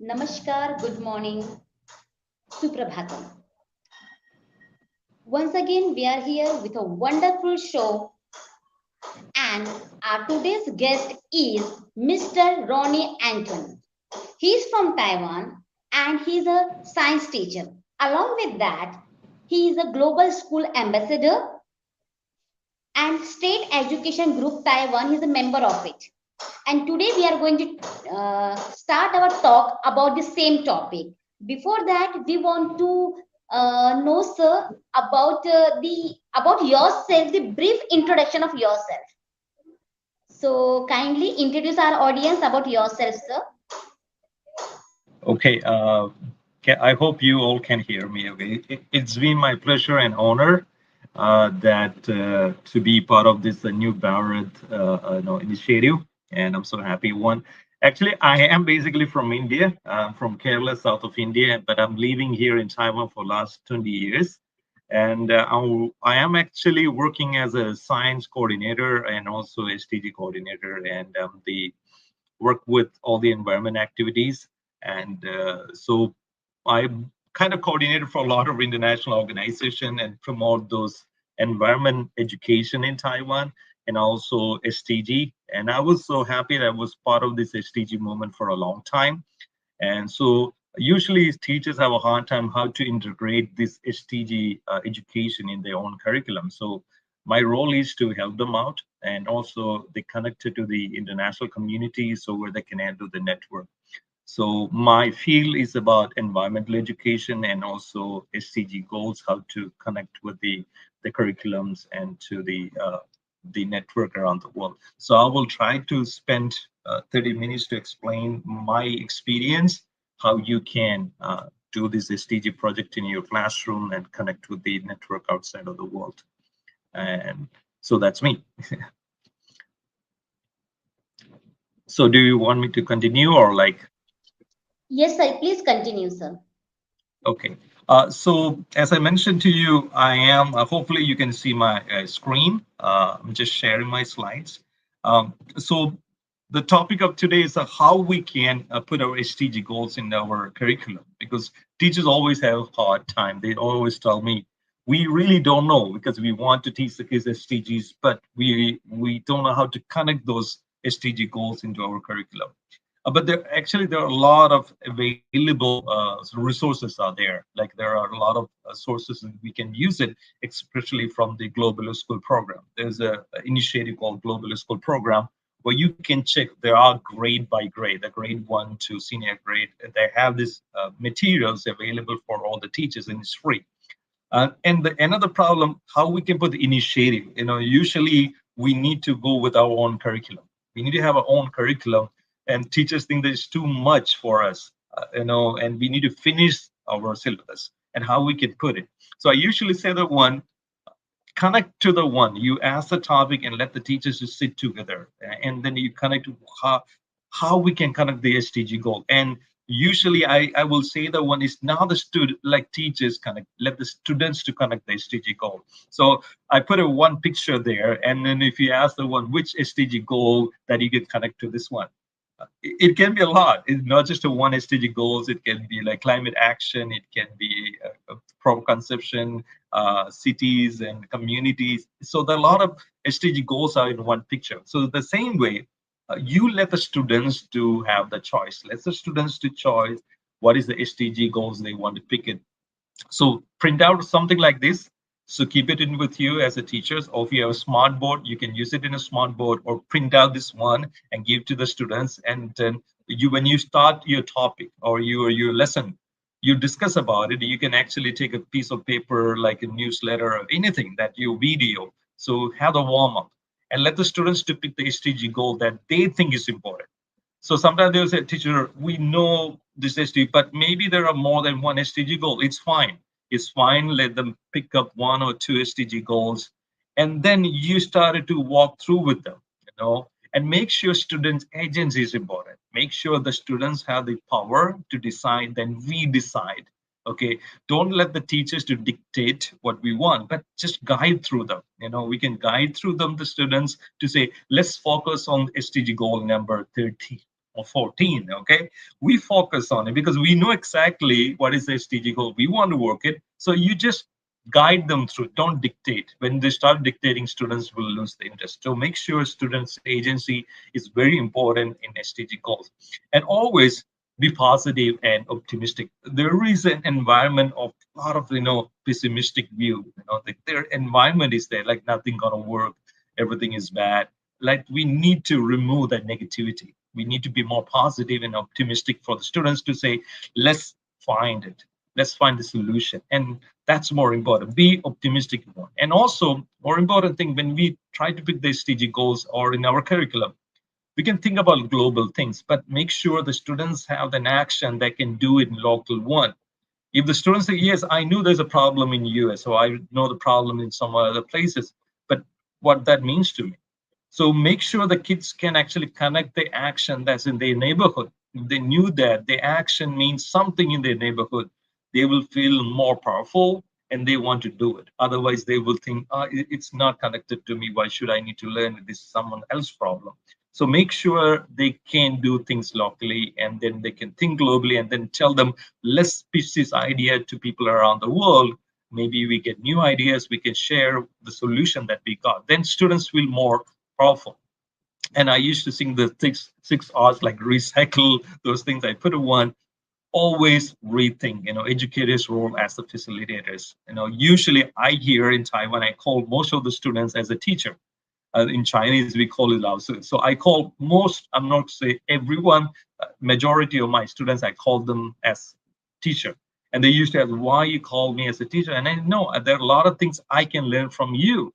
Namaskar, good morning, Suprabhatam. Once again, we are here with a wonderful show, and our today's guest is Mr. Rony Antony. He's from Taiwan and he's a science teacher. Along with that, he is a global school ambassador and State Education Group Taiwan. He's a member of it. And today we are going to start our talk about the same topic. Before that, we want to know, sir, about yourself, the brief introduction of yourself. So kindly introduce our audience about yourself, sir. Okay, I hope you all can hear me. Okay, it's been my pleasure and honor that to be part of this new Bharat initiative, and I'm so happy. One, actually, I am basically from India, from Kerala, south of India, but I'm living here in Taiwan for last 20 years, and I am actually working as a science coordinator and also SDG coordinator, and the work with all the environment activities. And so I kind of coordinated for a lot of international organization and promote those environment education in Taiwan and also SDG. And I was so happy that I was part of this SDG movement for a long time. And so usually teachers have a hard time how to integrate this SDG education in their own curriculum. So my role is to help them out and also they connected to the international community so where they can handle the network. So my field is about environmental education and also SDG goals, how to connect with the curriculums and to the network around the world. So I will try to spend 30 minutes to explain my experience, how you can do this SDG project in your classroom and connect with the network outside of the world. And so that's me. So do you want me to continue or like? Yes, sir. Please continue, sir. Okay. So as I mentioned to you, I am, hopefully you can see my screen. I'm just sharing my slides. So the topic of today is how we can put our SDG goals in our curriculum, because teachers always have a hard time. They always tell me, we really don't know because we want to teach the kids SDGs, but we don't know how to connect those SDG goals into our curriculum. But there are a lot of available resources out there. Like there are a lot of sources and we can use it, especially from the Global School Program. There's a initiative called Global School Program where you can check. There are grade by grade, the grade 1 to senior grade. They have these materials available for all the teachers and it's free. Another problem, how we can put the initiative. Usually we need to go with our own curriculum. We need to have our own curriculum, and teachers think there's too much for us, and we need to finish our syllabus and how we can put it. So I usually say that one, connect to the one. You ask the topic and let the teachers just sit together, and then you connect to how we can connect the SDG goal. And usually I will say that one is now the student, like teachers connect, let the students to connect the SDG goal. So I put a one picture there, and then if you ask the one which SDG goal that you can connect to this one, it can be a lot. It's not just a one SDG goals. It can be like climate action. It can be pro consumption, cities and communities. So there are a lot of SDG goals are in one picture. So the same way, you let the students to have the choice. Let the students to choose what is the SDG goals they want to pick it. So print out something like this. So keep it in with you as a teacher, or if you have a smart board, you can use it in a smart board or print out this one and give to the students. And then when you start your topic or your lesson, you discuss about it. You can actually take a piece of paper like a newsletter or anything that you video. So have a warm up and let the students to pick the SDG goal that they think is important. So sometimes they'll say, teacher, we know this SDG, but maybe there are more than one SDG goal. It's fine. It's fine. Let them pick up one or two SDG goals. And then you started to walk through with them, and make sure students' agency is important. Make sure the students have the power to decide, then we decide. Okay, don't let the teachers to dictate what we want, but just guide through them. We can guide through them, the students, to say, let's focus on SDG goal number 30. or 14, okay? We focus on it because we know exactly what is the SDG goal. We want to work it. So you just guide them through, don't dictate. When they start dictating, students will lose the interest. So make sure students' agency is very important in SDG goals. And always be positive and optimistic. There is an environment of a lot of, pessimistic view, their environment is there, like nothing gonna work, everything is bad. Like we need to remove that negativity. We need to be more positive and optimistic for the students to say, let's find it. Let's find the solution. And that's more important. Be optimistic. And also, more important thing, when we try to pick the SDG goals or in our curriculum, we can think about global things, but make sure the students have an action that can do it in local one. If the students say, yes, I knew there's a problem in US, or I know the problem in some other places, but what that means to me. So make sure the kids can actually connect the action that's in their neighborhood. If they knew that the action means something in their neighborhood, they will feel more powerful and they want to do it. Otherwise, they will think, it's not connected to me. Why should I need to learn it? This is someone else's problem. So make sure they can do things locally and then they can think globally and then tell them, let's pitch this idea to people around the world. Maybe we get new ideas, we can share the solution that we got. Then students feel more powerful. And I used to sing the six R's, like recycle, those things. I put a one, always rethink, educators' role as the facilitators. Usually I hear in Taiwan, I call most of the students as a teacher. In Chinese, we call it lao. So I call most, I'm not say everyone, majority of my students, I call them as teacher. And they used to ask, why you call me as a teacher? And I know there are a lot of things I can learn from you.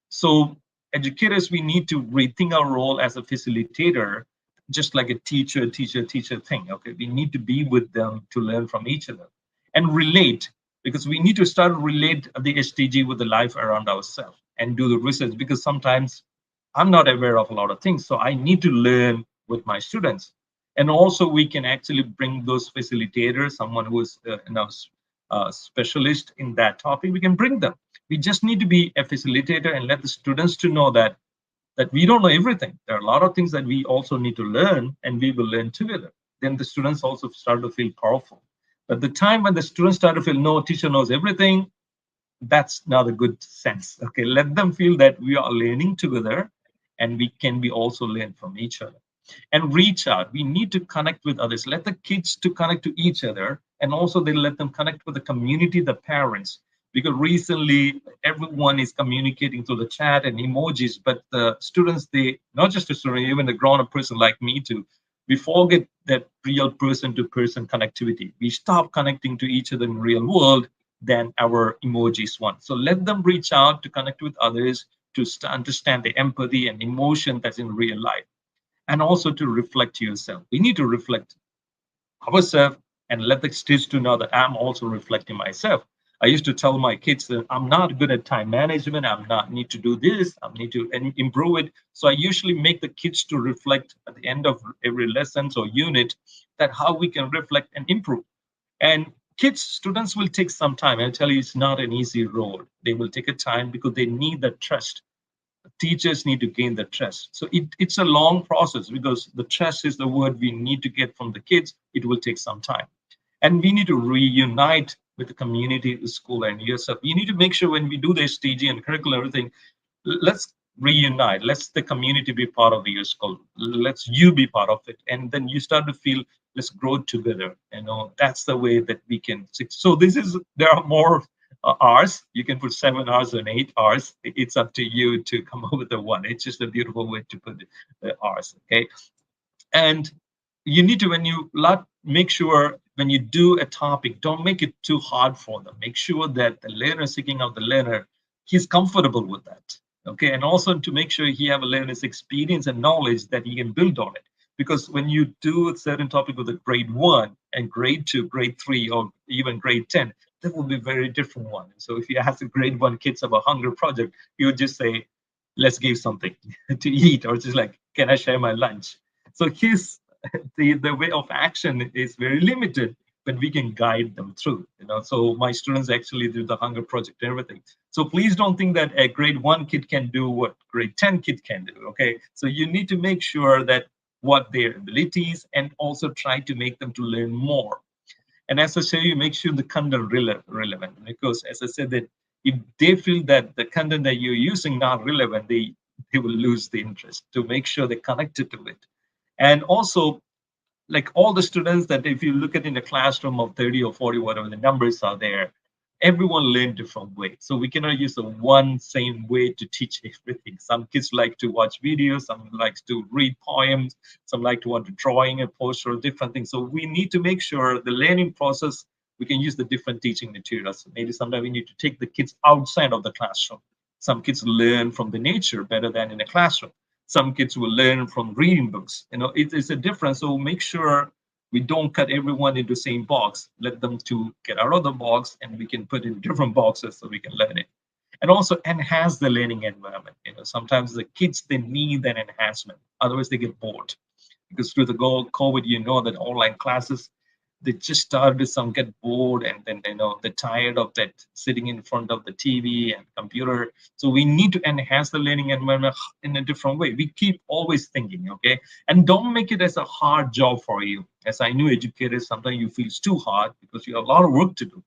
So educators, we need to rethink our role as a facilitator, just like a teacher thing. Okay, we need to be with them to learn from each other and relate, because we need to start to relate the SDG with the life around ourselves and do the research, because sometimes I'm not aware of a lot of things. So I need to learn with my students. And also we can actually bring those facilitators, someone who is specialist in that topic, we can bring them. We just need to be a facilitator and let the students to know that we don't know everything. There are a lot of things that we also need to learn, and we will learn together. Then the students also start to feel powerful. But the time when the students start to feel, no, teacher knows everything, that's not a good sense. Okay, let them feel that we are learning together and we can be also learn from each other. And reach out. We need to connect with others. Let the kids to connect to each other, and also they let them connect with the community, the parents. Because recently everyone is communicating through the chat and emojis, but the students, they, not just a student, even a grown-up person like me too, we forget that real person-to-person connectivity. We stop connecting to each other in real world than our emojis want. So let them reach out to connect with others, to understand the empathy and emotion that's in real life, and also to reflect yourself. We need to reflect ourselves and let the kids to know that I'm also reflecting myself. I used to tell my kids that I'm not good at time management. I'm not need to do this. I need to improve it. So I usually make the kids to reflect at the end of every lesson or unit, that how we can reflect and improve. And kids, students will take some time. I'll tell you, it's not an easy road. They will take a time because they need the trust. Teachers need to gain the trust. So it's a long process, because the trust is the word we need to get from the kids. It will take some time. And we need to reunite with the community, the school, and yourself. You need to make sure when we do the SDG and curriculum, everything, let's reunite. Let's the community be part of your school. Let's you be part of it. And then you start to feel, let's grow together. That's the way that we can. So there are more hours. You can put 7 hours and 8 hours. It's up to you to come up with the one. It's just a beautiful way to put the hours. Okay. And you need to, when you make sure when you do a topic, don't make it too hard for them. Make sure that the learner, seeking out the learner, he's comfortable with that. Okay. And also to make sure he have a learner's experience and knowledge that he can build on it. Because when you do a certain topic with a grade 1 and grade 2, grade 3, or even grade 10, that will be a very different one. So if you ask the grade 1 kids about hunger project, you would just say, let's give something to eat, or just like, can I share my lunch? So the way of action is very limited, but we can guide them through. So my students actually do the hunger project and everything. So please don't think that a grade 1 kid can do what grade 10 kid can do. Okay, so you need to make sure that what their abilities, and also try to make them to learn more. And as I say, you make sure the content relevant, because as I said, that if they feel that the content that you're using not relevant, they will lose the interest. To make sure they're connected to it. And also, like all the students, that if you look at in a classroom of 30 or 40, whatever the numbers are there, everyone learn different way. So we cannot use the one same way to teach everything. Some kids like to watch videos, some likes to read poems, some like to want to drawing a poster or different things. So we need to make sure the learning process, we can use the different teaching materials. Maybe sometimes we need to take the kids outside of the classroom. Some kids learn from the nature better than in a classroom. Some kids will learn from reading books. It's a difference. So make sure we don't cut everyone into the same box. Let them to get out of the box, and we can put in different boxes so we can learn it. And also enhance the learning environment. Sometimes the kids, they need that enhancement. Otherwise, they get bored. Because through the COVID, that online classes, they just started, some get bored, and then they're tired of that sitting in front of the TV and computer. So we need to enhance the learning environment in a different way. We keep always thinking, okay, and don't make it as a hard job for you. As I know, educators, sometimes you feel it's too hard because you have a lot of work to do.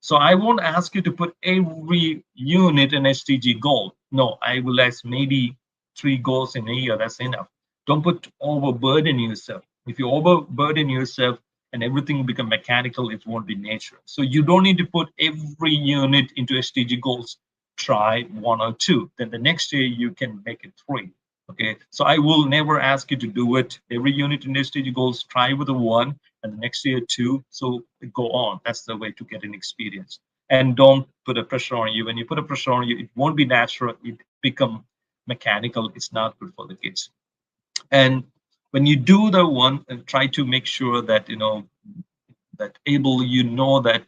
So I won't ask you to put every unit an SDG goal. No, I will ask maybe 3 goals in a year. That's enough. Don't put overburden yourself. If you overburden yourself, and everything become mechanical, it won't be nature. So you don't need to put every unit into SDG goals. Try 1 or 2. Then the next year you can make it 3. Okay. So I will never ask you to do it. Every unit in SDG goals, try with a 1, and the next year 2. So go on. That's the way to get an experience. And don't put a pressure on you. When you put a pressure on you, it won't be natural. It become mechanical. It's not good for the kids. And when you do the one, and try to make sure that that that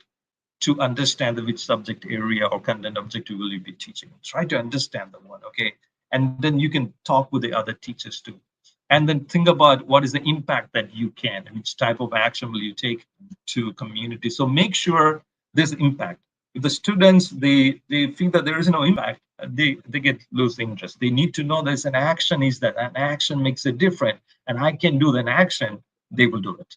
to understand which subject area or content objective will you be teaching. Try to understand the one, okay, and then you can talk with the other teachers too, and then think about what is the impact that you can, which type of action will you take to community. So make sure there's impact. If the students, they feel that there is no impact, they get lose interest. They need to know there's an action, is that an action makes a difference, and I can do an action, they will do it.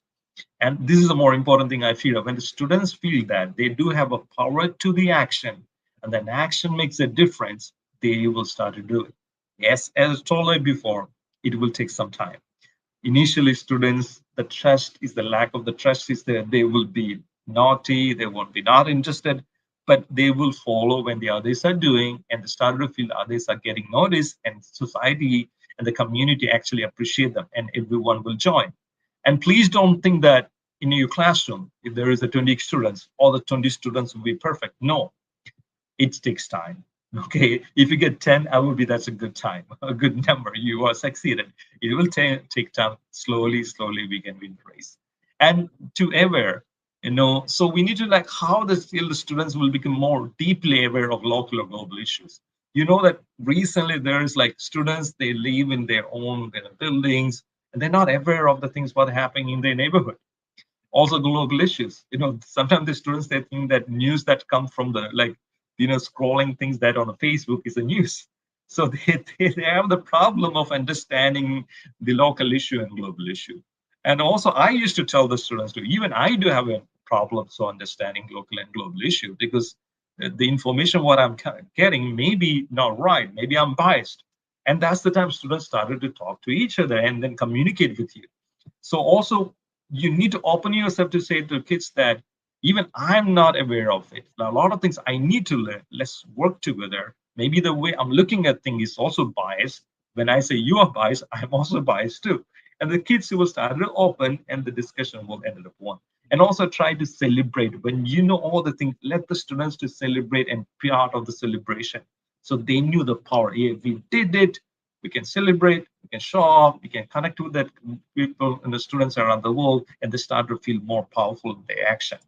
And this is a more important thing I feel. When the students feel that they do have a power to the action, and then action makes a difference, they will start to do it. Yes, as told you before, it will take some time. Initially, students, the trust is the lack of the trust is there. They will be naughty, they won't be not interested, but they will follow when the others are doing, and they start to feel others are getting noticed, and society and the community actually appreciate them, and everyone will join. And please don't think that in your classroom, if there is a 20 students, all the 20 students will be perfect. No, it takes time. Okay, if you get 10, I will be, that's a good time, a good number. You are succeeded. It will take time. Slowly, we can win praise. And to aware, so we need to like how the students will become more deeply aware of local or global issues. That recently there is like students, they live in their own buildings, and they're not aware of the things what are happening in their neighborhood. Also global issues. Sometimes the students, they think that news that come from the scrolling things that on a Facebook is a news. So they have the problem of understanding the local issue and global issue. And also I used to tell the students too, even I do have a problem so understanding local and global issue, because the information what I'm getting may be not right, maybe I'm biased. And that's the time students started to talk to each other and then communicate with you. So also you need to open yourself to say to kids that even I'm not aware of it. Now, a lot of things I need to learn. Let's work together. Maybe the way I'm looking at things is also biased. When I say you are biased, I'm also biased too. And the kids will start to open, and the discussion will end up one. And also try to celebrate. When you know all the things, let the students to celebrate and be part of the celebration. So they knew the power. Yeah, we did it. We can celebrate, we can show off, we can connect with that people and the students around the world, and they start to feel more powerful in their action.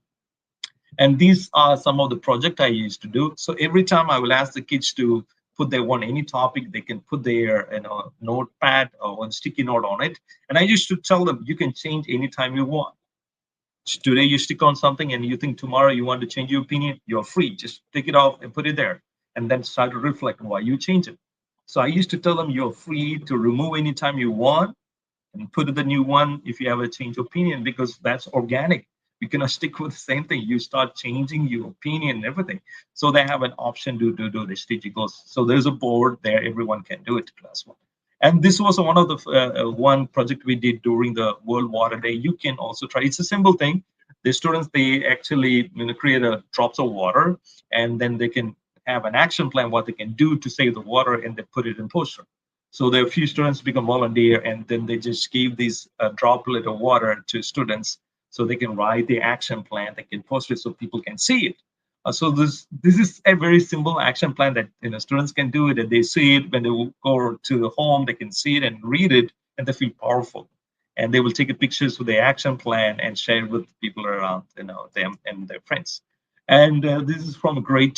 And these are some of the projects I used to do. So every time I will ask the kids to put their one any topic, they can put their notepad or one sticky note on it. And I used to tell them, you can change anytime you want. Today you stick on something and you think tomorrow you want to change your opinion, you're free. Just take it off and put it there, and then start to reflect on why you change it. So I used to tell them you're free to remove anytime you want, and put the new one if you have a change opinion, because that's organic. You cannot stick with the same thing. You start changing your opinion and everything. So they have an option to do the SDG goals. So there's a board there. Everyone can do it, class one. And this was one of the one project we did during the World Water Day. You can also try. It's a simple thing. The students, they actually create a drops of water, and then they can have an action plan what they can do to save the water, and they put it in poster. So there are a few students become volunteer, and then they just give this droplet of water to students so they can write the action plan. They can post it so people can see it. So this is a very simple action plan that students can do it, and they see it when they will go to the home. They can see it and read it, and they feel powerful. And they will take a pictures with the action plan and share it with people around them and their friends. And this is from grade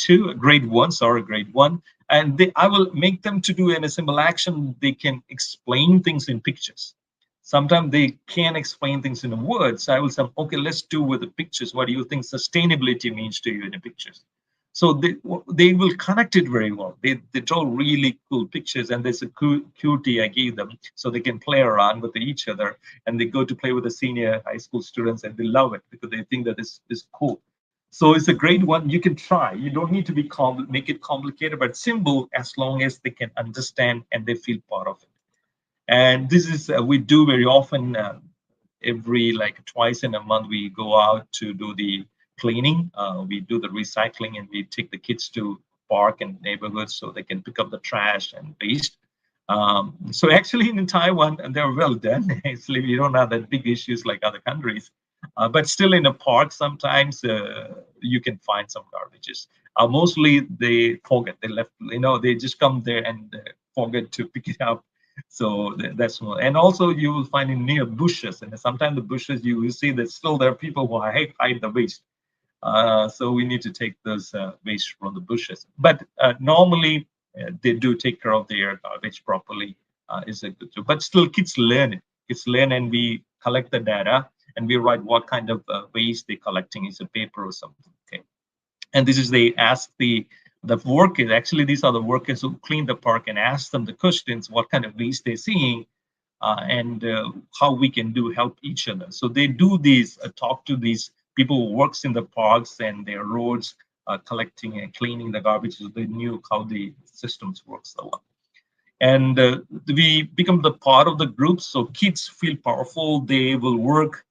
one. And I will make them to do in a simple action. They can explain things in pictures. Sometimes they can't explain things in words. I will say, okay, let's do with the pictures. What do you think sustainability means to you in the pictures? So they will connect it very well. They draw really cool pictures, and there's a QT I gave them so they can play around with each other, and they go to play with the senior high school students, and they love it because they think that this is cool. So it's a great one. You can try. You don't need to make it complicated, but simple as long as they can understand and they feel part of it. And this is we do very often. Every like twice in a month, we go out to do the cleaning. We do the recycling, and we take the kids to park and neighborhoods so they can pick up the trash and waste. So actually in Taiwan, they're well done. Actually, we don't have that big issues like other countries. But still in a park, sometimes you can find some garbages. Mostly they forget. They left, they just come there and forget to pick it up. So that's one. And also you will find in near bushes, and sometimes the bushes you will see that still there are people who hide the waste. So we need to take those waste from the bushes. But normally they do take care of their garbage properly. Is a good job. But still, kids learn it. Kids learn, and we collect the data, and we write what kind of waste they're collecting. Is a paper or something. Okay. And this is they ask the workers. Actually, these are the workers who clean the park, and ask them the questions: what kind of waste they're seeing, and how we can help each other. So they do these talk to these people who works in the parks and their roads, collecting and cleaning the garbage, so they knew how the systems works a lot. And we become the part of the group, so kids feel powerful. They will work,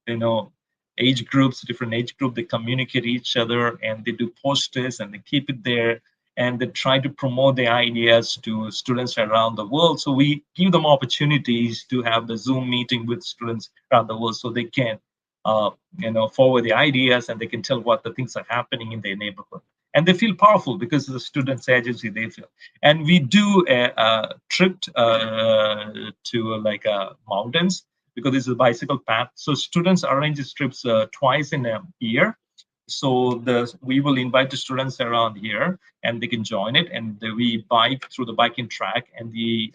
age groups, different age group, they communicate each other, and they do posters, and they keep it there, and they try to promote their ideas to students around the world. So we give them opportunities to have the Zoom meeting with students around the world, so they can forward the ideas, and they can tell what the things are happening in their neighborhood. And they feel powerful because of the students' agency they feel. And we do a trip to like mountains, because this is a bicycle path. So students arrange these trips twice in a year. So we will invite the students around here, and they can join it. And we bike through the biking track, and we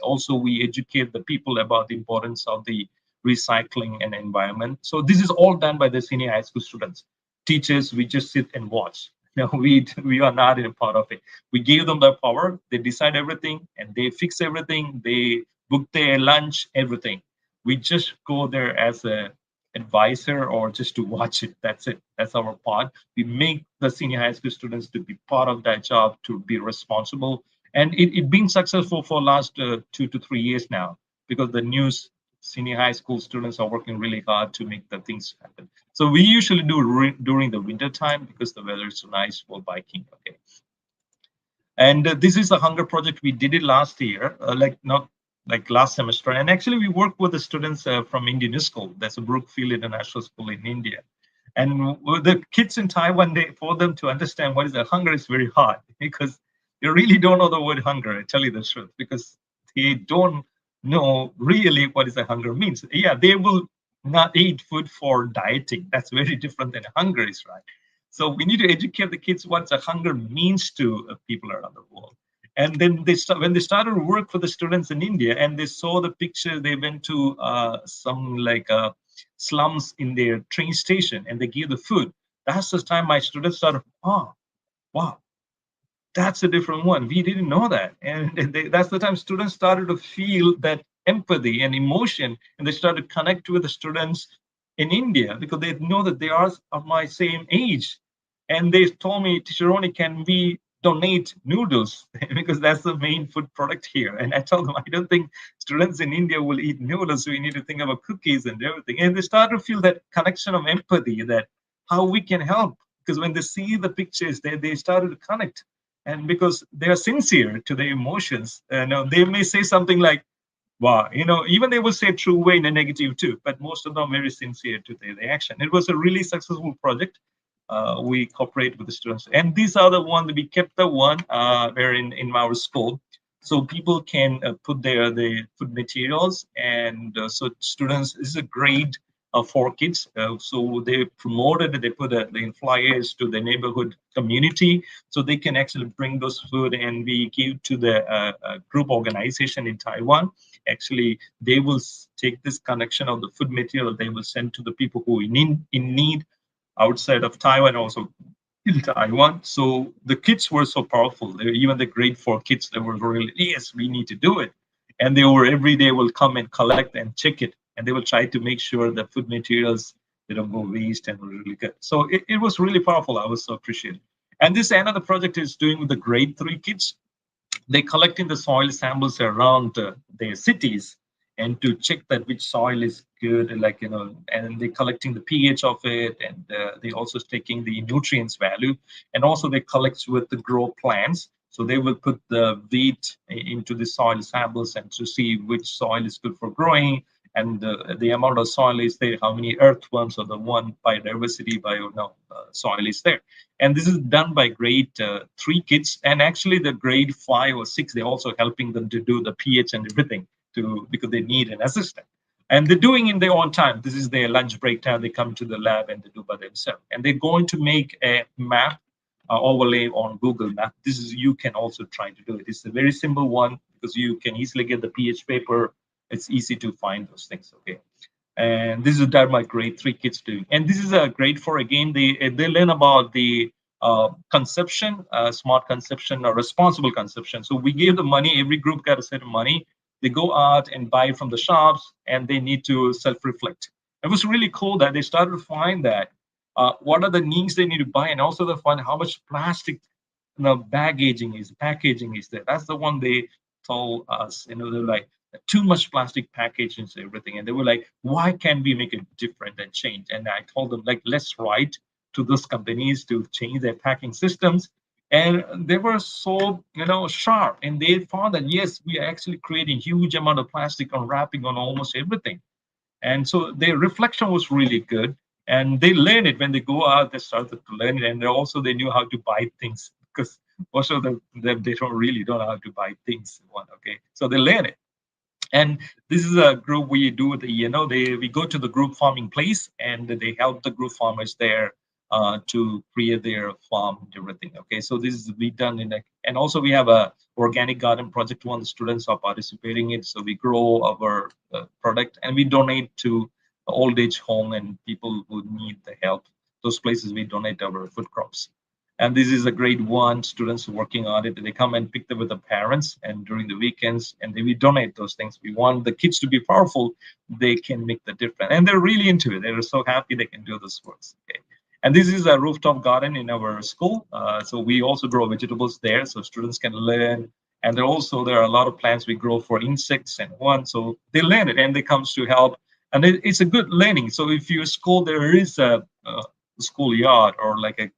educate the people about the importance of the recycling and environment. So this is all done by the senior high school students. Teachers, we just sit and watch. We are not in a part of it. We give them the power. They decide everything, and they fix everything. They book their lunch, everything. We just go there as a advisor or just to watch it. That's it. That's our part. We make the senior high school students to be part of that job, to be responsible. And it been successful for last 2 to 3 years now, because the new senior high school students are working really hard to make the things happen. So we usually do during the winter time, because the weather is so nice for biking. Okay. And this is a hunger project. We did it last year, not like last semester. And actually, we work with the students from Indian school. There's a Brookfield International School in India. And the kids in Taiwan, for them to understand what is the hunger is very hard, because they really don't know the word hunger. I tell you the truth, because they don't know really what is the hunger means. Yeah, they will not eat food for dieting. That's very different than hunger is, right? So we need to educate the kids what the hunger means to people around the world. And then when they started to work for the students in India, and they saw the picture, they went to some slums in their train station, and they gave the food. That's the time my students started, oh, wow, that's a different one. We didn't know that. And that's the time students started to feel that empathy and emotion, and they started to connect with the students in India because they know that they are of my same age. And they told me, Teacher Rony, can we donate noodles? Because that's the main food product here. And I told them, I don't think students in India will eat noodles. So we need to think about cookies and everything. And they started to feel that connection of empathy, that how we can help. Because when they see the pictures, they started to connect. And because they are sincere to their emotions, they may say something like, wow, even they will say true way in a negative too, but most of them very sincere to their action. It was a really successful project. We cooperate with the students, and these are the one that we kept the one where in our school, so people can put the food materials, and so students, this is a grade for kids. So they promoted, they put the flyers to the neighborhood community, so they can actually bring those food, and we give to the group organization in Taiwan. Actually, they will take this connection of the food material, they will send to the people who in need outside of Taiwan, also in Taiwan. So the kids were so powerful. Even the grade 4 kids, they were really, yes, we need to do it. And they were every day will come and collect and check it. And they will try to make sure the food materials, they don't go waste, and were really good. So it was really powerful. I was so appreciative. And this another project is doing with the grade 3 kids. They collecting the soil samples around their cities, and to check that which soil is good, and they collecting the pH of it, and they also taking the nutrients value, and also they collect with the grow plants. So they will put the wheat into the soil samples and to see which soil is good for growing, and the amount of soil is there, how many earthworms or the one biodiversity soil is there. And this is done by grade 3 kids, and actually the grade 5 or 6, they're also helping them to do the pH and everything, because they need an assistant. And they're doing in their own time. This is their lunch break time. They come to the lab and they do by themselves. And they're going to make a map overlay on Google Map. This is, you can also try to do it. It's a very simple one because you can easily get the pH paper. It's easy to find those things. Okay. And this is done by grade 3 kids doing. And this is a grade 4 again. They learn about the conception, smart conception, or responsible conception. So we gave the money. Every group got a set of money. They go out and buy from the shops, and they need to self-reflect. It was really cool that they started to find that what are the needs they need to buy, and also they find how much plastic, packaging is there. That's the one they told us. They're like, too much plastic packaging and everything, and they were like, why can't we make it different and change? And I told them, like, let's write to those companies to change their packing systems. And they were so sharp, and they found that yes, we are actually creating huge amount of plastic on wrapping on almost everything. And so their reflection was really good, and they learned it when they go out. They started to learn it, and they knew how to buy things, because most of them they don't know how to buy things. Okay, so they learn it. And this is a group we do with the ENO. We go to the group farming place, and they help the group farmers there to create their farm and everything. Okay, so this is we done and also we have a organic garden project. One, the students are participating in it. So we grow our product, and we donate to old age home and people who need the help. Those places we donate our food crops. And this is a grade 1 students working on it. They come and pick them with the parents, and during the weekends, and we donate those things. We want the kids to be powerful. They can make the difference, and they're really into it. They're so happy they can do this works. Okay. And this is a rooftop garden in our school. So we also grow vegetables there, so students can learn. And there are a lot of plants we grow for insects and one. So they learn it, and they comes to help. And it's a good learning. So if your school, there is a schoolyard or like a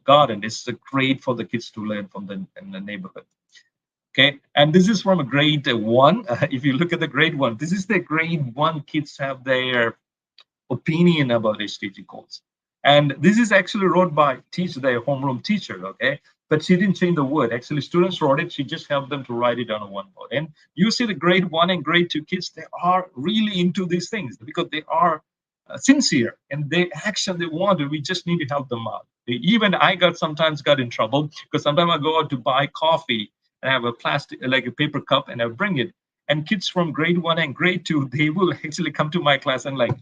garden, it's great for the kids to learn from in the neighborhood. Okay, and this is from a grade 1. If you look at the grade 1, this is the grade 1 kids have their opinion about SDG goals. And this is actually wrote by their homeroom teacher, okay? But she didn't change the word. Actually, students wrote it. She just helped them to write it on a one board. And you see the grade 1 and grade 2 kids, they are really into these things because they are sincere, and they action they want to. We just need to help them out. Even I sometimes got in trouble because sometimes I go out to buy coffee and I have a plastic, like a paper cup, and I bring it. And kids from grade 1 and grade 2, they will actually come to my class and like,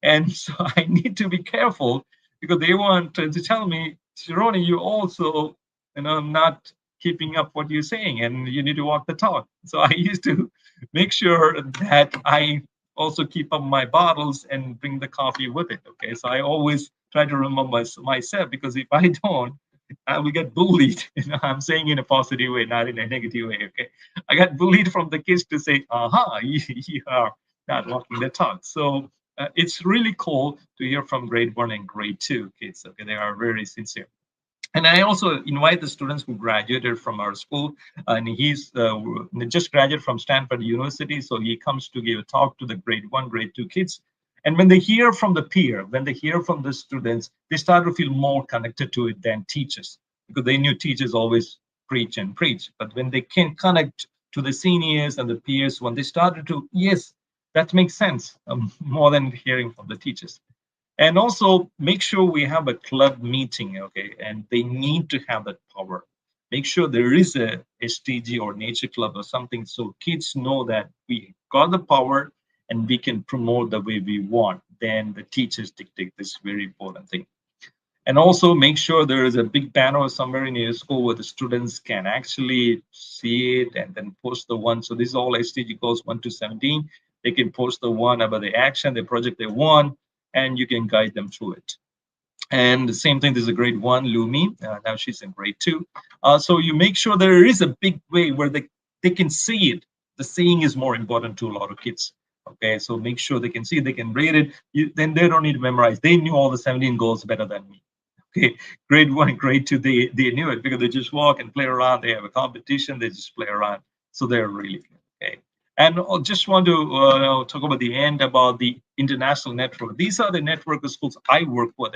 and so I need to be careful because they want to tell me, Rony, you also, not keeping up what you're saying, and you need to walk the talk. So I used to make sure that I also keep up my bottles and bring the coffee with it. Okay, so I always try to remember myself, because if I don't, I will get bullied. I'm saying in a positive way, not in a negative way. Okay, I got bullied from the kids to say, "Aha, you are not walking the talk." So it's really cool to hear from grade 1 and grade 2 kids. Okay, they are very sincere. And I also invite the students who graduated from our school, and he's just graduated from Stanford University. So he comes to give a talk to the grade 1, grade 2 kids. And when they hear from the peer, when they hear from the students, they start to feel more connected to it than teachers, because they knew teachers always preach and preach. But when they can connect to the seniors and the peers, when they started to, yes, that makes sense, more than hearing from the teachers. And also make sure we have a club meeting, okay? And they need to have that power. Make sure there is a SDG or nature club or something, so kids know that we got the power and we can promote the way we want. Then the teachers dictate this very important thing. And also make sure there is a big banner somewhere in your school where the students can actually see it and then post the one. So this is all SDG goals 1 to 17. They can post the one about the action, the project they won, and you can guide them through it. And the same thing, there's a grade 1, Lumi. Now she's in grade 2. So you make sure there is a big way where they can see it. The seeing is more important to a lot of kids. Okay, so make sure they can see it, they can read it. Then they don't need to memorize. They knew all the 17 goals better than me. Okay, grade 1, grade 2, they knew it because they just walk and play around. They have a competition, they just play around. So they're really good. Okay. And I just want to talk about the end about the international network. These are the network of schools I work with.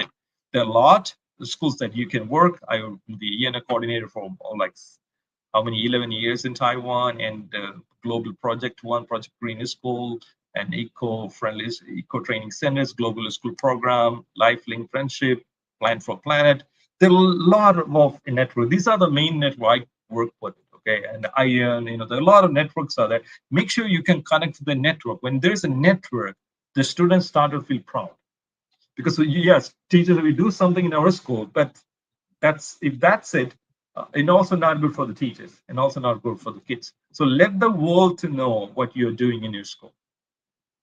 There are a lot of schools that you can work. I'm the ENO coordinator for like how many 11 years in Taiwan, and Global Project One, Project Green School, and eco-friendly eco training centers, Global School Program, Lifelink Friendship, Plan for Planet. There are a lot of networks. These are the main network I work with. Okay, and ION, there are a lot of networks are there. Make sure you can connect to the network. When there's a network, the students start to feel proud. Because yes, teachers, we do something in our school, but if that's it, it's also not good for the teachers and also not good for the kids. So let the world to know what you're doing in your school.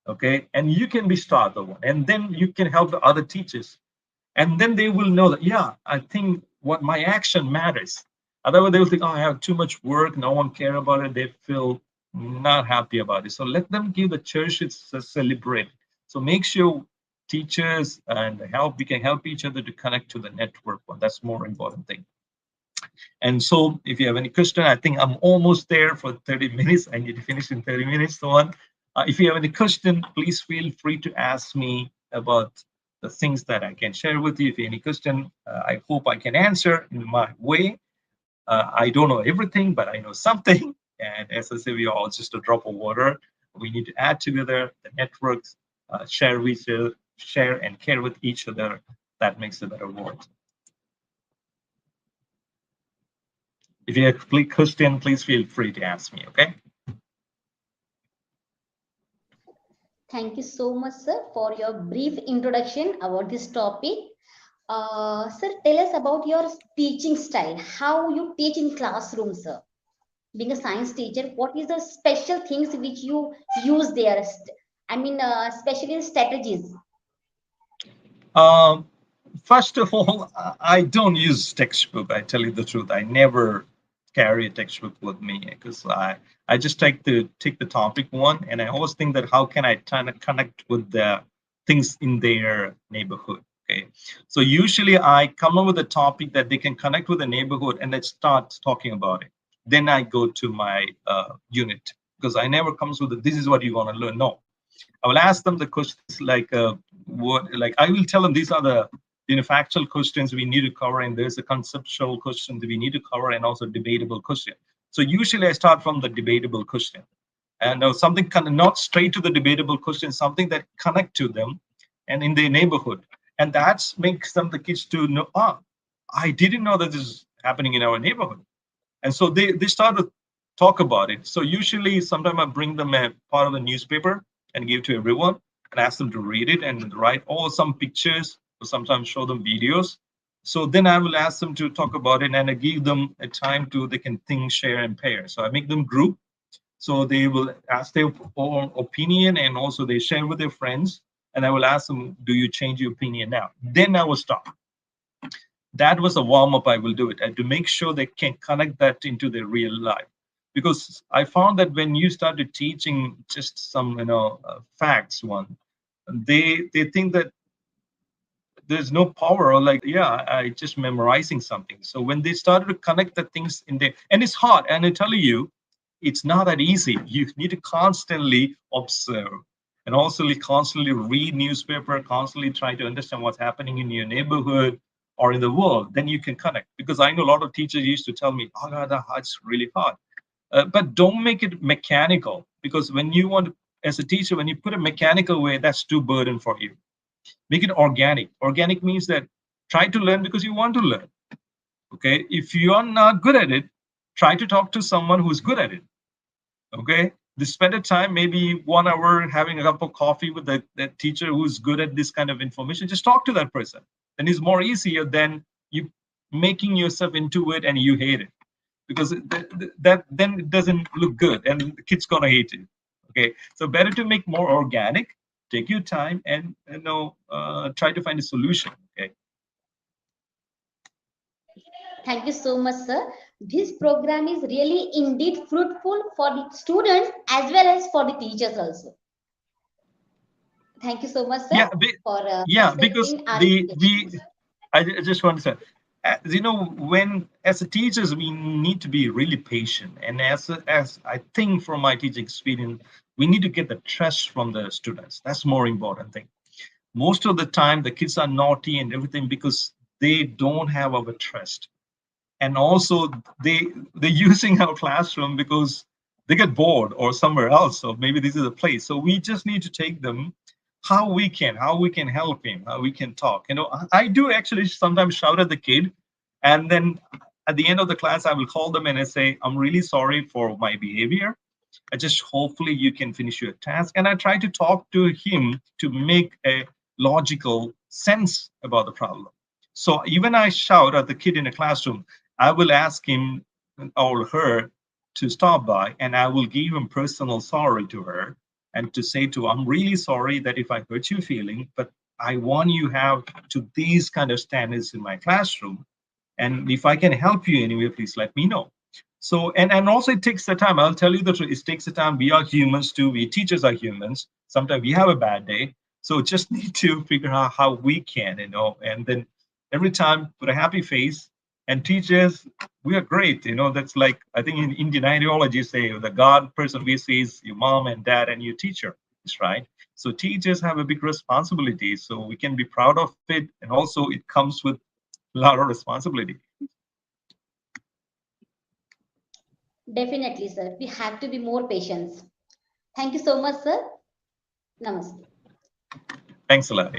Okay, and you can be start the one, and then you can help the other teachers, and then they will know that, yeah, I think what my action matters. Otherwise, they will think, oh, I have too much work, no one care about it. They feel not happy about it. So let them give the church its celebrate. So make sure teachers and we can help each other to connect to the network. That's more important thing. And so if you have any question, I think I'm almost there for 30 minutes. I need to finish in 30 minutes. So on. If you have any question, please feel free to ask me about the things that I can share with you. If you have any question, I hope I can answer in my way. I don't know everything, but I know something. And as I say, we are all just a drop of water. We need to add together the networks, share and care with each other. That makes a better world. If you have a question, please feel free to ask me, okay? Thank you so much, sir, for your brief introduction about this topic. Sir, tell us about your teaching style, how you teach in classroom, sir. Being a science teacher, what is the special things which you use there? I mean, especially strategies. First of all, I don't use textbook. I tell you the truth. I never carry a textbook with me because I just take the topic one, and I always think that how can I try to connect with the things in their neighborhood. Okay, so usually I come up with a topic that they can connect with the neighborhood, and let's start talking about it. Then I go to my unit, because I never comes with this is what you want to learn. No, I will ask them the questions like I will tell them these are the factual questions we need to cover, and there's a conceptual question that we need to cover, and also debatable question. So usually I start from the debatable question, and something not straight to the debatable question, something that connect to them and in their neighborhood, and that makes them the kids to know, I didn't know that this is happening in our neighborhood, and so they start to talk about it. So usually sometimes I bring them a part of the newspaper and give to everyone and ask them to read it and write all some pictures, or sometimes show them videos. So then I will ask them to talk about it, and I give them a time to they can think, share, and pair. So I make them group. So they will ask their own opinion, and also they share with their friends. And I will ask them, do you change your opinion now? Then I will stop. That was a warm up. I will do it, and to make sure they can connect that into their real life. Because I found that when you started teaching just some, facts, they think that there's no power, or like, yeah, I just memorizing something. So when they started to connect the things in there, and it's hard, and I tell you, it's not that easy. You need to constantly observe, and also constantly read newspaper, constantly try to understand what's happening in your neighborhood or in the world. Then you can connect. Because I know a lot of teachers used to tell me, oh God, it's really hard. But don't make it mechanical, because when you want, as a teacher, when you put a mechanical way, that's too burden for you. Make it organic. Organic means that try to learn because you want to learn. Okay. If you are not good at it, try to talk to someone who's good at it. Okay. Just spend a time, maybe 1 hour, having a cup of coffee with that teacher who's good at this kind of information. Just talk to that person. And it's more easier than you making yourself into it and you hate it, because that then it doesn't look good and the kid's gonna hate it. Okay, so better to make more organic. Take your time and try to find a solution. Okay. Thank you so much, sir. This program is really indeed fruitful for the students as well as for the teachers also. Thank you so much, sir, Yeah, for yeah, because accepting our the we invitations. I just want to say, when as a teachers we need to be really patient, and as I think from my teaching experience, we need to get the trust from the students. That's more important thing. Most of the time, the kids are naughty and everything because they don't have our trust, and also they're using our classroom because they get bored or somewhere else, or maybe this is a place. So we just need to take them how we can help him, how we can talk. I do actually sometimes shout at the kid, and then at the end of the class I will call them and I say, I'm really sorry for my behavior. I just hopefully you can finish your task. And I try to talk to him to make a logical sense about the problem. So even I shout at the kid in a classroom, I will ask him or her to stop by, and I will give him personal sorry to her, and to say to her, I'm really sorry that if I hurt your feeling, but I want you have to these kind of standards in my classroom. And if I can help you anyway, please let me know. So, and also it takes the time. I'll tell you the truth. It takes the time. We are humans too. We teachers are humans. Sometimes we have a bad day. So just need to figure out how we can, and then every time put a happy face. And teachers, we are great. That's like, I think in Indian ideology say the God person we see is your mom and dad and your teacher. Is right. So teachers have a big responsibility. So we can be proud of it. And also it comes with a lot of responsibility. Definitely, sir. We have to be more patient. Thank you so much, sir. Namaste. Thanks a lot.